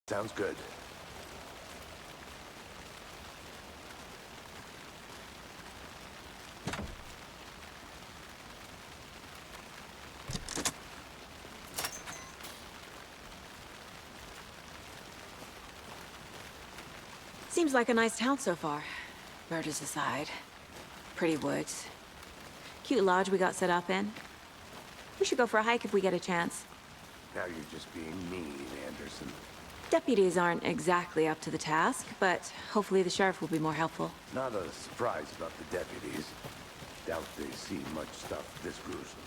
Sounds good. Seems like a nice town so far. Murders aside. Pretty woods. Cute lodge we got set up in. We should go for a hike if we get a chance. Now you're just being mean, Anderson. Deputies aren't exactly up to the task, but hopefully the sheriff will be more helpful. Not a surprise about the deputies. Doubt they see much stuff this gruesome.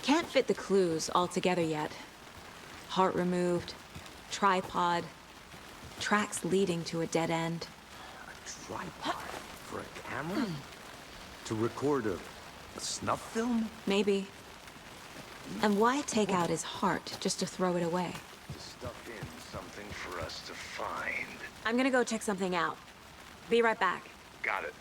Can't fit the clues all together yet. Heart removed, tripod, tracks leading to a dead end. A tripod for a camera? To record a snuff film? Maybe. And why take out his heart just to throw it away? To stuff in something for us to find. I'm gonna go check something out. Be right back. Got it.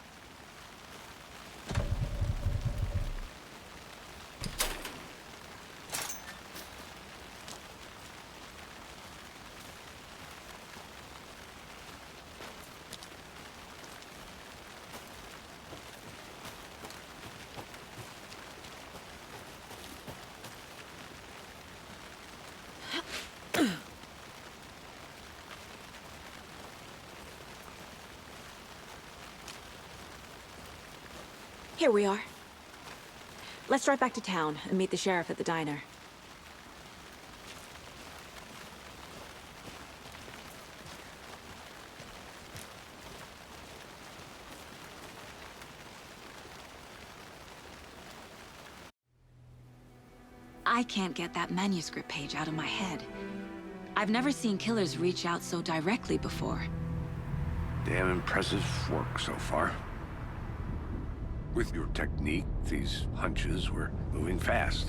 Here we are. Let's drive back to town and meet the sheriff at the diner. I can't get that manuscript page out of my head. I've never seen killers reach out so directly before. Damn impressive work so far. With your technique, these hunches were moving fast.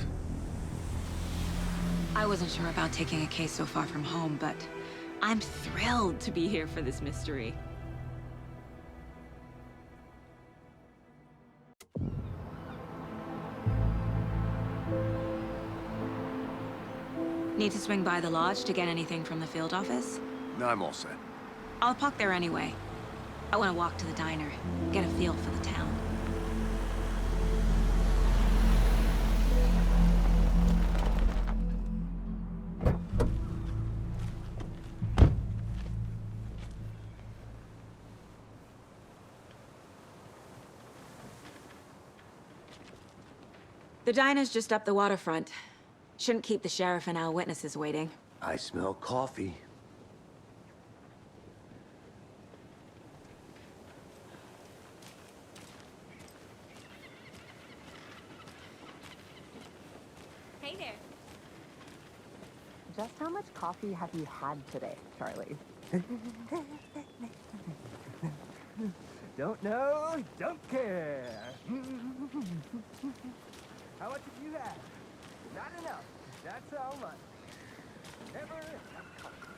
I wasn't sure about taking a case so far from home, but I'm thrilled to be here for this mystery. Need to swing by the lodge to get anything from the field office? No, I'm all set. I'll park there anyway. I want to walk to the diner, get a feel for the town. The diner's just up the waterfront. Shouldn't keep the sheriff and our witnesses waiting. I smell coffee. Hey there. Just how much coffee have you had today, Charlie? Don't know, don't care. How much have you had? Not enough. That's how much. Never enough coffee.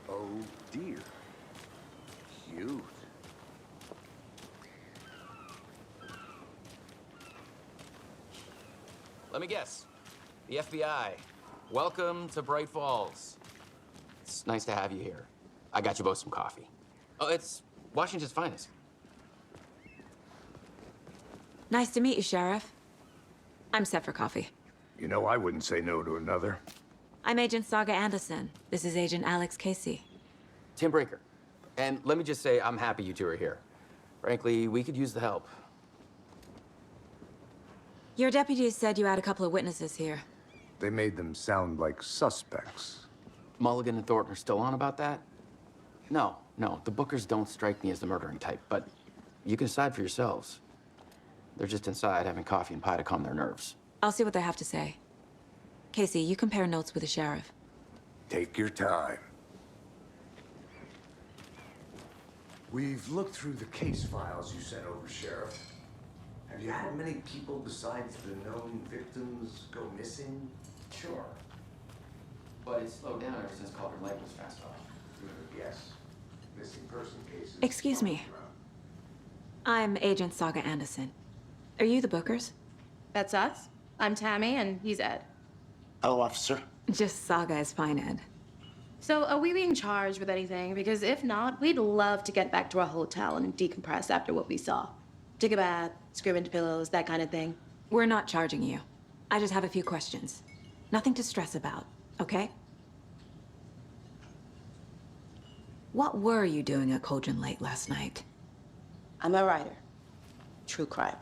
Oh dear. Cute. Let me guess. The FBI. Welcome to Bright Falls. It's nice to have you here. I got you both some coffee. Oh, it's Washington's finest. Nice to meet you, Sheriff. I'm set for coffee. You know, I wouldn't say no to another. I'm Agent Saga Anderson. This is Agent Alex Casey. Tim Brinker. And let me just say, I'm happy you two are here. Frankly, we could use the help. Your deputies said you had a couple of witnesses here. They made them sound like suspects. Mulligan and Thornton are still on about that? No, the Bookers don't strike me as the murdering type, but you can decide for yourselves. They're just inside having coffee and pie to calm their nerves. I'll see what they have to say. Casey, you compare notes with the sheriff. Take your time. We've looked through the case files you sent over, Sheriff. Have you had many people besides the known victims go missing? Sure. But it's slowed down ever since Cauldron Lake was fenced off. Yes. Missing person cases. Excuse me. I'm Agent Saga Anderson. Are you the Bookers? That's us. I'm Tammy, and he's Ed. Hello, officer. Just Saga is fine, Ed. So, are we being charged with anything? Because if not, we'd love to get back to our hotel and decompress after what we saw. Take a bath, scream into pillows, that kind of thing. We're not charging you. I just have a few questions. Nothing to stress about, okay? What were you doing at Cauldron Lake last night? I'm a writer. True crime.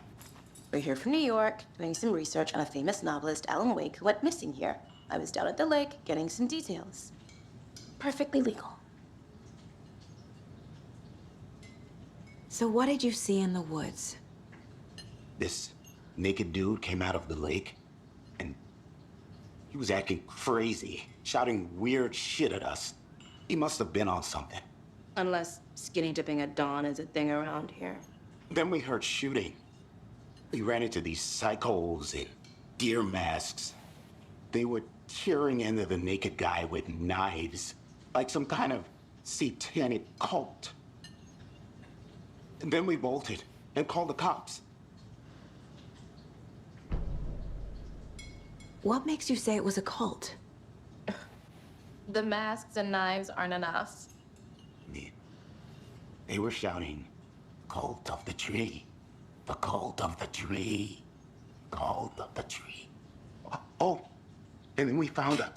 We're here from New York, doing some research on a famous novelist, Alan Wake, who went missing here. I was down at the lake, getting some details. Perfectly legal. So what did you see in the woods? This naked dude came out of the lake, and he was acting crazy, shouting weird shit at us. He must have been on something. Unless skinny dipping at dawn is a thing around here. Then we heard shooting. We ran into these psychos in deer masks. They were tearing into the naked guy with knives, like some kind of satanic cult. And then we bolted and called the cops. What makes you say it was a cult? The masks and knives aren't enough. They were shouting, "Cult of the tree, the cult of the tree, cult of the tree." Oh, and then we found out.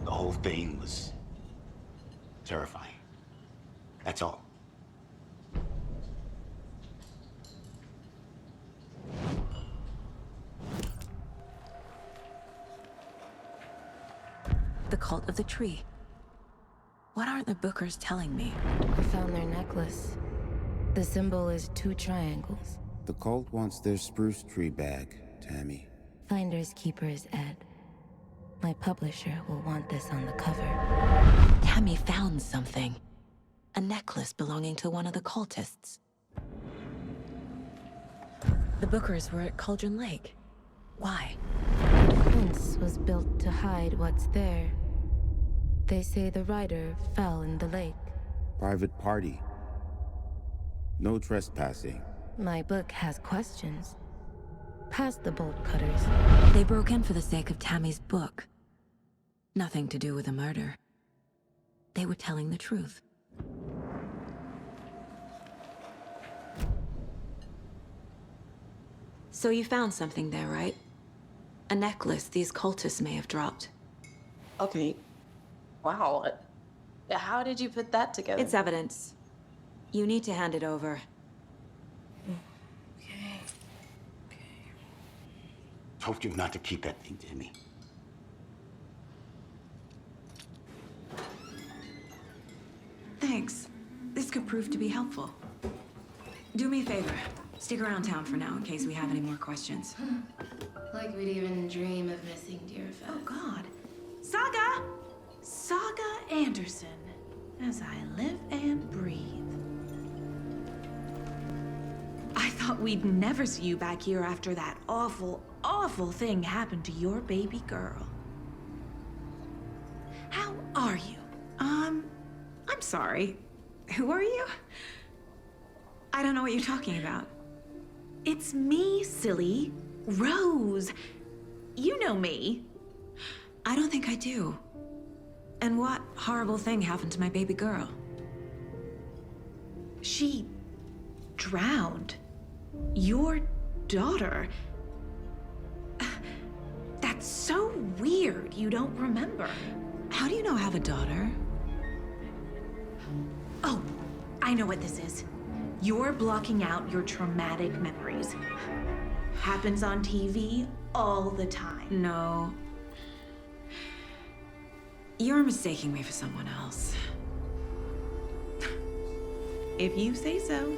The whole thing was terrifying. That's all. The cult of the tree. What aren't the Bookers telling me? I found their necklace. The symbol is 2 triangles. The cult wants their spruce tree bag, Tammy. Finders keepers, Ed. My publisher will want this on the cover. Tammy found something. A necklace belonging to one of the cultists. The Bookers were at Cauldron Lake. Why? The fence was built to hide what's there. They say the writer fell in the lake. Private party. No trespassing. My book has questions. Past the bolt cutters. They broke in for the sake of Tammy's book. Nothing to do with a murder. They were telling the truth. So you found something there, right? A necklace these cultists may have dropped. Okay. Wow. How did you put that together? It's evidence. You need to hand it over. Okay. Told you not to keep that thing, Tammy. Thanks. This could prove to be helpful. Do me a favor. Stick around town for now in case we have any more questions. Like we'd even dream of missing dear Fez. Oh, God. Saga! Saga Anderson. As I live and breathe. I thought we'd never see you back here after that awful, awful thing happened to your baby girl. How are you? I'm sorry. Who are you? I don't know what you're talking about. It's me, silly. Rose. You know me. I don't think I do. And what horrible thing happened to my baby girl? She drowned. Your daughter. That's so weird you don't remember. How do you know I have a daughter? Oh, I know what this is. You're blocking out your traumatic memories. Happens on TV all the time. No. You're mistaking me for someone else. If you say so.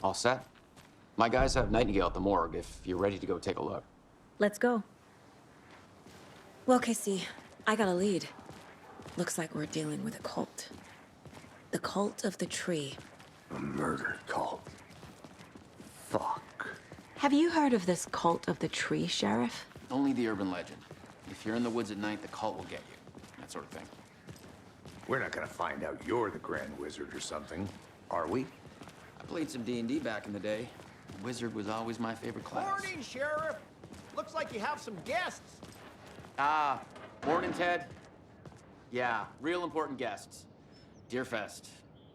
All set? My guys have Nightingale at the morgue if you're ready to go take a look. Let's go. Well, Casey, I got a lead. Looks like we're dealing with a cult. The cult of the tree. A murder cult. Fuck. Have you heard of this cult of the tree, Sheriff? Only the urban legend. If you're in the woods at night, the cult will get you. That sort of thing. We're not gonna find out you're the Grand Wizard or something, are we? I played some D&D back in the day. Wizard was always my favorite class. Morning, Sheriff. Looks like you have some guests. Ah, morning, Ted. Yeah, real important guests. Deerfest.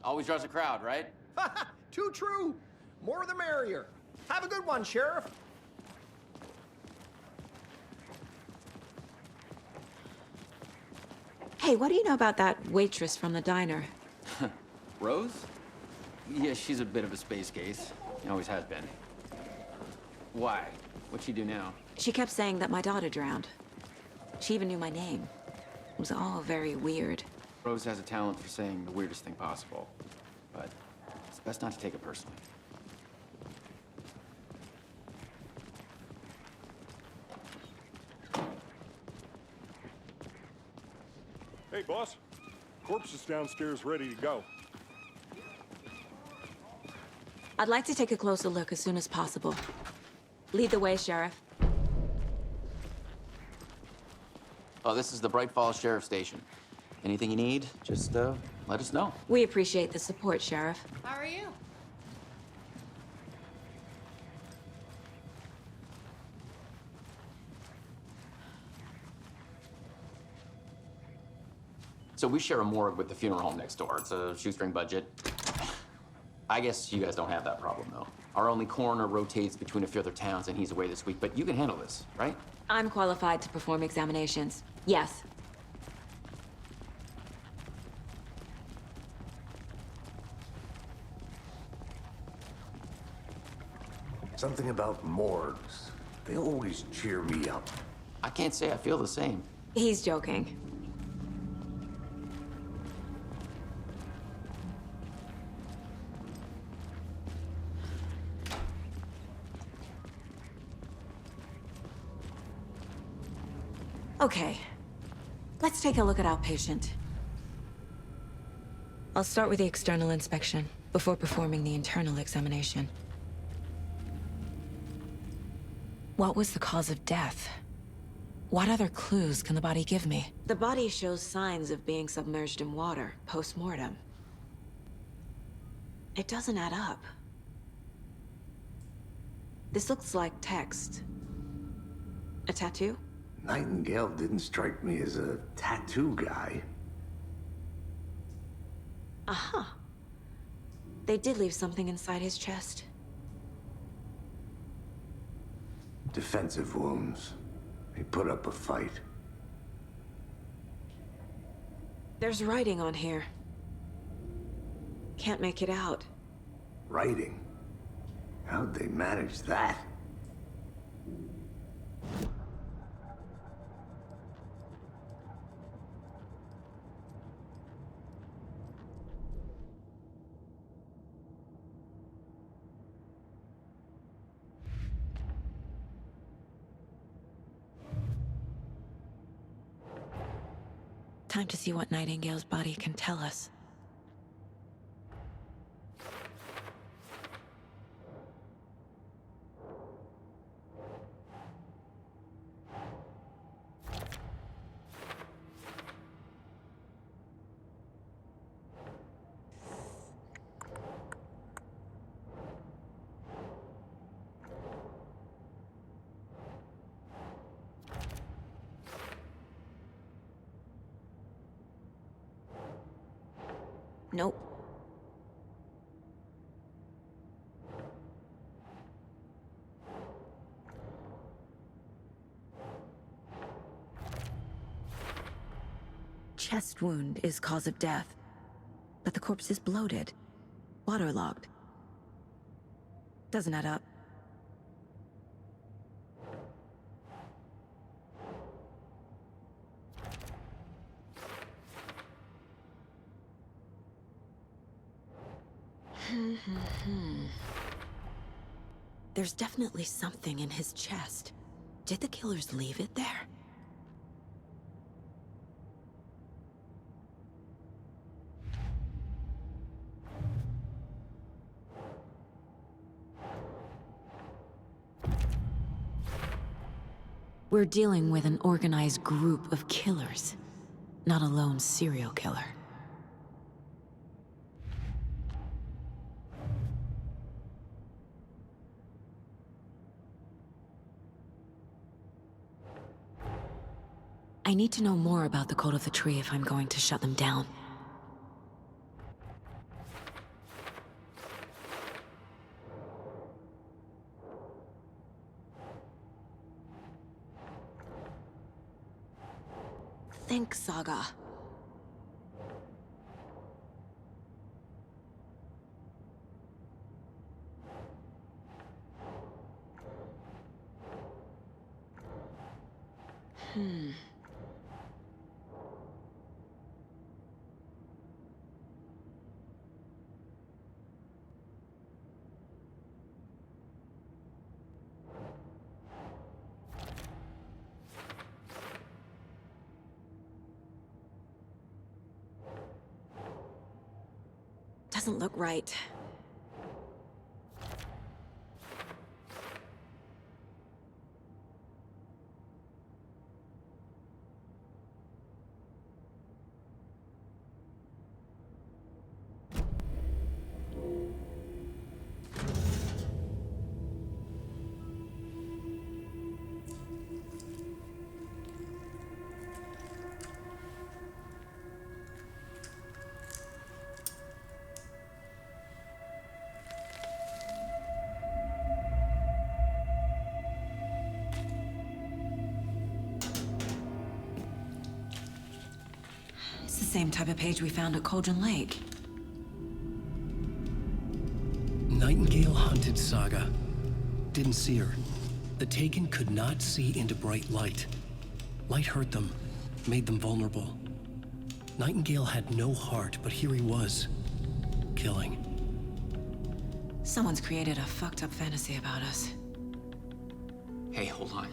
Always draws a crowd, right? Too true. More the merrier. Have a good one, Sheriff. Hey, what do you know about that waitress from the diner? Rose? Yeah, she's a bit of a space case. Always has been. Why? What'd she do now? She kept saying that my daughter drowned. She even knew my name. It was all very weird. Rose has a talent for saying the weirdest thing possible. But it's best not to take it personally. Hey, boss. Corpse is downstairs ready to go. I'd like to take a closer look as soon as possible. Lead the way, Sheriff. Oh, this is the Bright Falls Sheriff Station. Anything you need, just let us know. We appreciate the support, Sheriff. How are you? So we share a morgue with the funeral home next door. It's a shoestring budget. I guess you guys don't have that problem, though. Our only coroner rotates between a few other towns, and he's away this week, but you can handle this, right? I'm qualified to perform examinations. Yes. Something about morgues. They always cheer me up. I can't say I feel the same. He's joking. Okay, let's take a look at our patient. I'll start with the external inspection before performing the internal examination. What was the cause of death? What other clues can the body give me? The body shows signs of being submerged in water post-mortem. It doesn't add up. This looks like text. A tattoo? Nightingale didn't strike me as a tattoo guy. Uh-huh. They did leave something inside his chest. Defensive wounds. He put up a fight. There's writing on here. Can't make it out. Writing? How'd they manage that? Time to see what Nightingale's body can tell us. Nope. Chest wound is cause of death, but the corpse is bloated, waterlogged. Doesn't add up. There's definitely something in his chest. Did the killers leave it there? We're dealing with an organized group of killers, not a lone serial killer. I need to know more about the Code of the Tree if I'm going to shut them down. Think, Saga. Doesn't look right. It's the same type of page we found at Cauldron Lake. Nightingale hunted Saga. Didn't see her. The Taken could not see into bright light. Light hurt them, made them vulnerable. Nightingale had no heart, but here he was, killing. Someone's created a fucked up fantasy about us. Hey, hold on.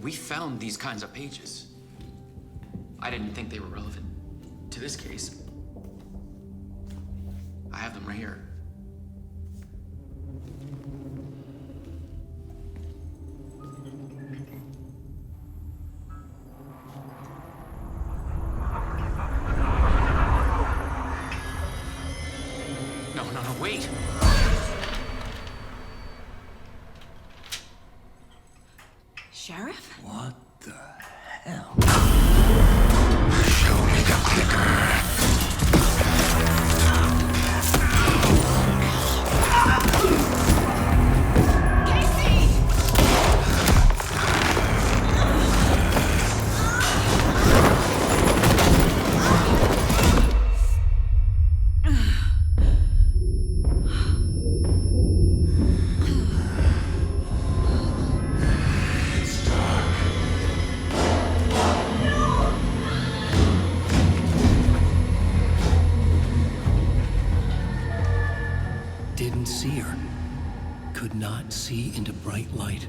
We found these kinds of pages. I didn't think they were relevant to this case. I have them right here. No, wait! Sheriff? What the hell? Show me the clicker. Didn't see her. Could not see into bright light.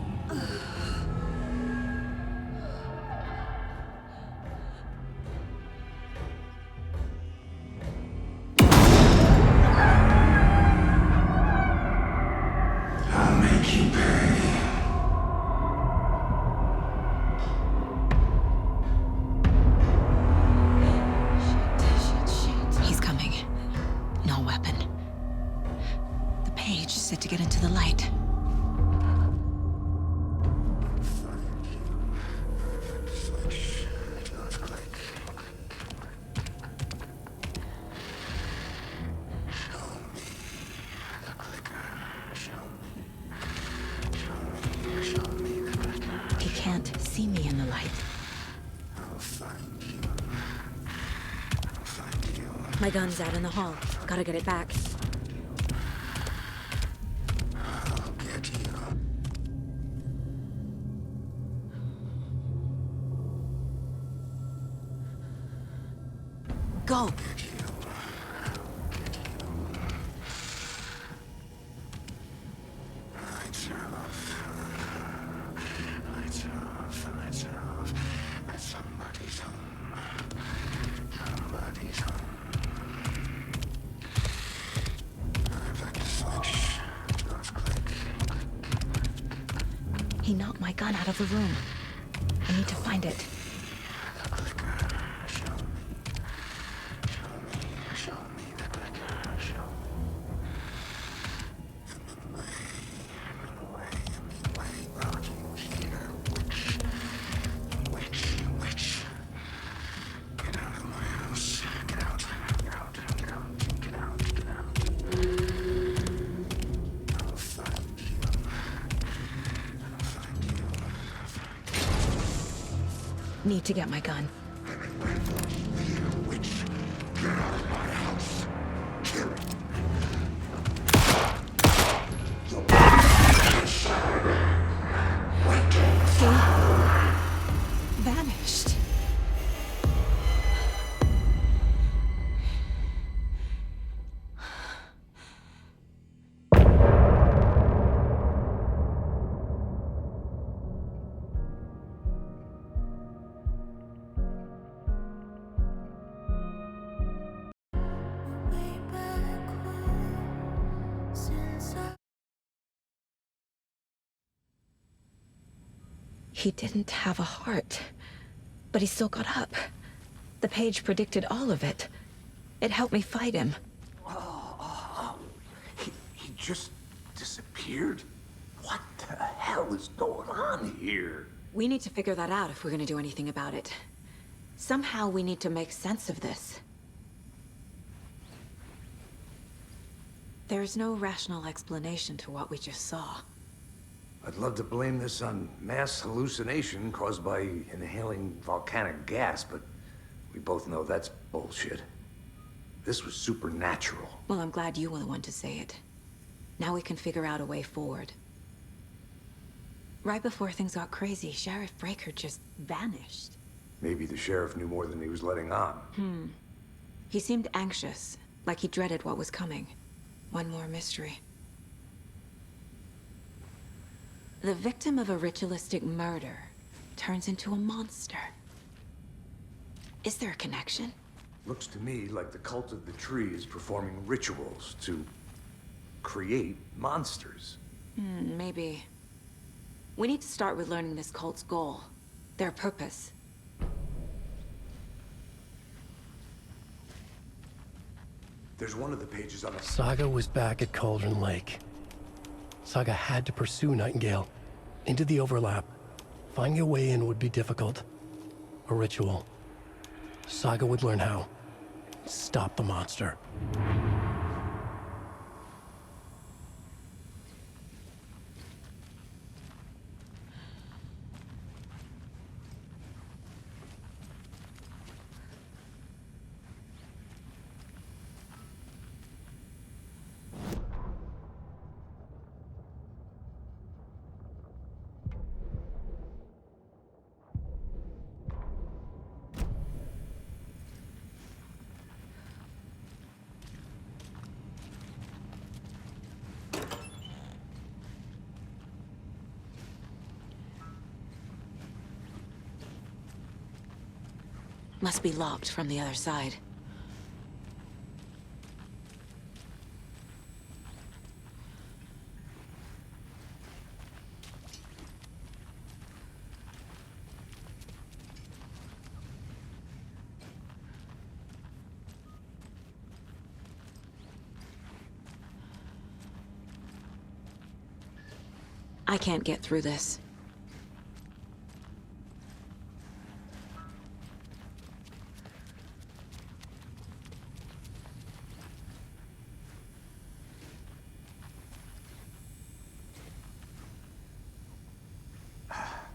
I'll make you pay. He's coming. No weapon. The page set to get into the light. He can't see me in the light. I'll find you. I'll find you. My gun's out in the hall. Gotta get it back. I'll get you. Go! Get you. I'll get you. Lights off. Somebody's home. Somebody's home. If I can switch, let's click. He knocked my gun out of the room. I need to find it. Show me the clicker. Show Witch. Get out of my house. Get out. I'll find you. Need to get my gun. Witch, get out of my house. Kill it. He vanished. He didn't have a heart, but he still got up. The page predicted all of it. It helped me fight him. He just disappeared? What the hell is going on here? We need to figure that out if we're gonna do anything about it. Somehow we need to make sense of this. There's no rational explanation to what we just saw. I'd love to blame this on mass hallucination caused by inhaling volcanic gas, but we both know that's bullshit. This was supernatural. Well, I'm glad you were the one to say it. Now we can figure out a way forward. Right before things got crazy, Sheriff Breaker just vanished. Maybe the sheriff knew more than he was letting on. He seemed anxious, like he dreaded what was coming. One more mystery. The victim of a ritualistic murder turns into a monster. Is there a connection? Looks to me like the cult of the tree is performing rituals to create monsters. Maybe. We need to start with learning this cult's goal, their purpose. There's one of the pages on the... Saga was back at Cauldron Lake. Saga had to pursue Nightingale into the overlap. Finding a way in would be difficult. A ritual. Saga would learn how. Stop the monster. Must be locked from the other side. I can't get through this.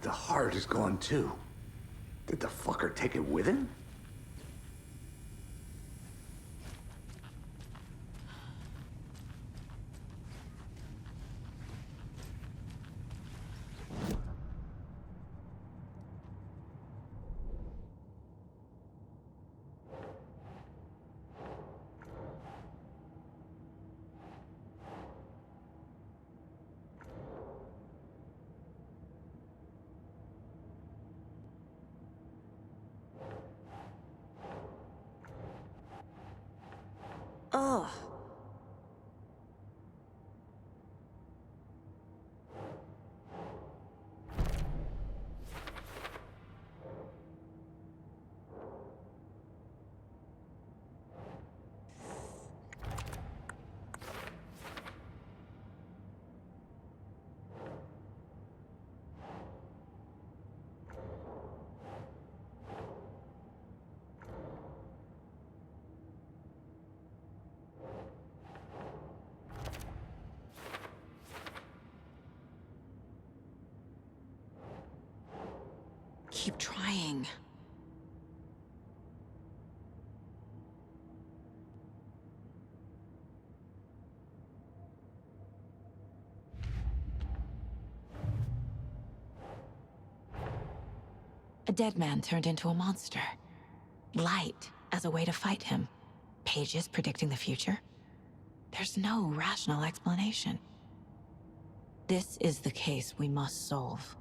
The heart is gone too. Did the fucker take it with him? Ugh. Keep trying. A dead man turned into a monster. Light as a way to fight him. Pages predicting the future. There's no rational explanation. This is the case we must solve.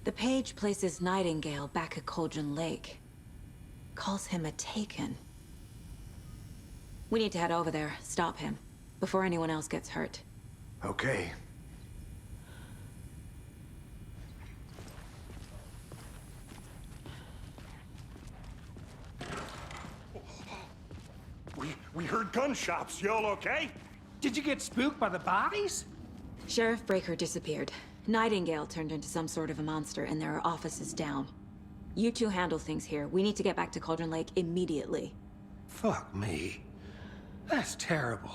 The page places Nightingale back at Cauldron Lake. Calls him a Taken. We need to head over there, stop him, before anyone else gets hurt. Okay. We heard gunshots. Y'all okay? Did you get spooked by the bodies? Sheriff Breaker disappeared. Nightingale turned into some sort of a monster, and there are offices down. You two handle things here. We need to get back to Cauldron Lake immediately. Fuck me. That's terrible.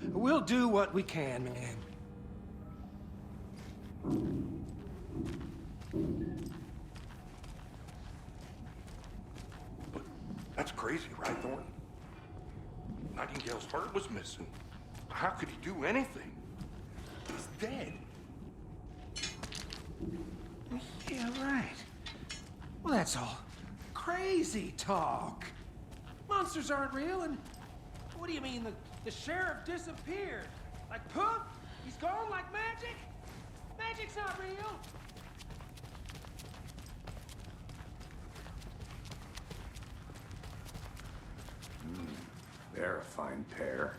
We'll do what we can, man. That's crazy, right, Thornton? Nightingale's heart was missing. How could he do anything? He's dead. Yeah, right. Well, that's all crazy talk. Monsters aren't real, and what do you mean the sheriff disappeared? Like poof? He's gone like magic? Magic's not real. They're a fine pair.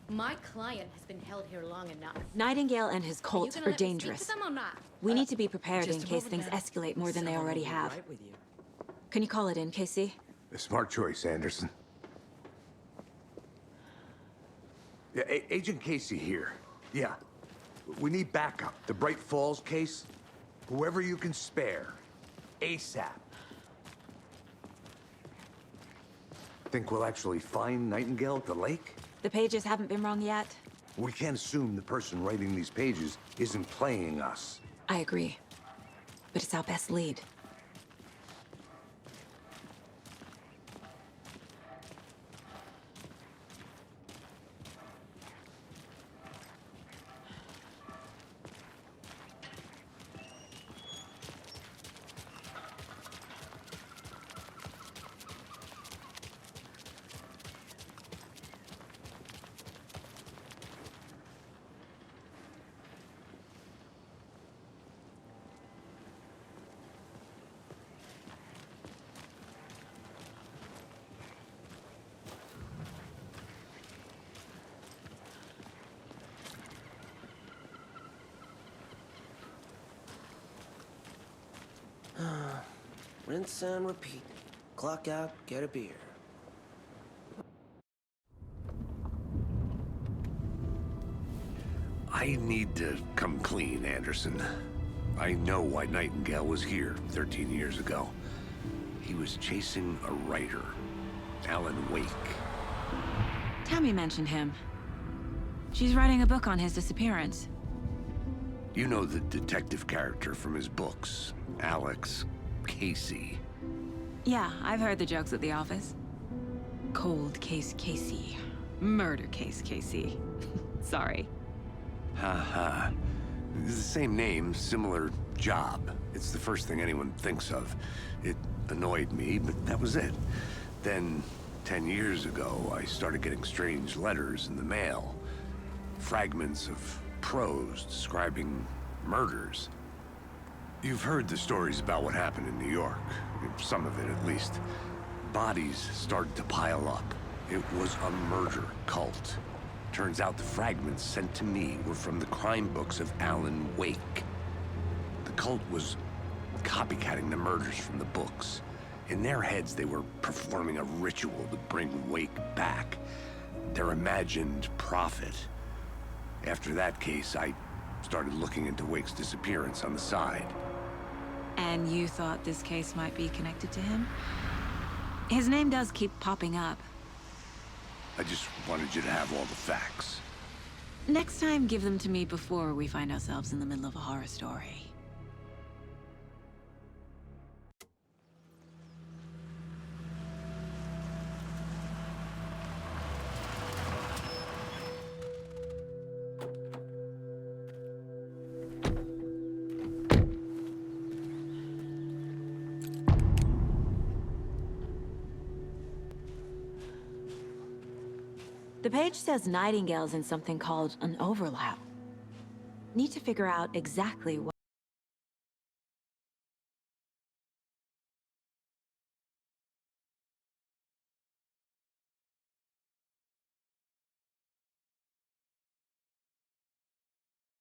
My client has been held here long enough. Nightingale and his cult are dangerous. Speak to them or not? We need to be prepared in case things escalate more than they already have. Can you call it in, Casey? A smart choice, Anderson. Yeah, Agent Casey here. Yeah. We need backup. The Bright Falls case. Whoever you can spare. ASAP. Think we'll actually find Nightingale at the lake? The pages haven't been wrong yet. We can't assume the person writing these pages isn't playing us. I agree. But it's our best lead. Rinse and repeat. Clock out, get a beer. I need to come clean, Anderson. I know why Nightingale was here 13 years ago. He was chasing a writer, Alan Wake. Tammy mentioned him. She's writing a book on his disappearance. You know the detective character from his books, Alex Casey. Yeah, I've heard the jokes at the office. Cold case Casey. Murder case Casey. Sorry. Ha ha. It's the same name, similar job. It's the first thing anyone thinks of. It annoyed me, but that was it. Then, 10 years ago, I started getting strange letters in the mail. Fragments of prose describing murders. You've heard the stories about what happened in New York. Some of it, at least. Bodies started to pile up. It was a murder cult. Turns out the fragments sent to me were from the crime books of Alan Wake. The cult was copycatting the murders from the books. In their heads, they were performing a ritual to bring Wake back. Their imagined prophet. After that case, I started looking into Wake's disappearance on the side. And you thought this case might be connected to him? His name does keep popping up. I just wanted you to have all the facts. Next time, give them to me before we find ourselves in the middle of a horror story. The page says Nightingale's in something called an overlap. Need to figure out exactly what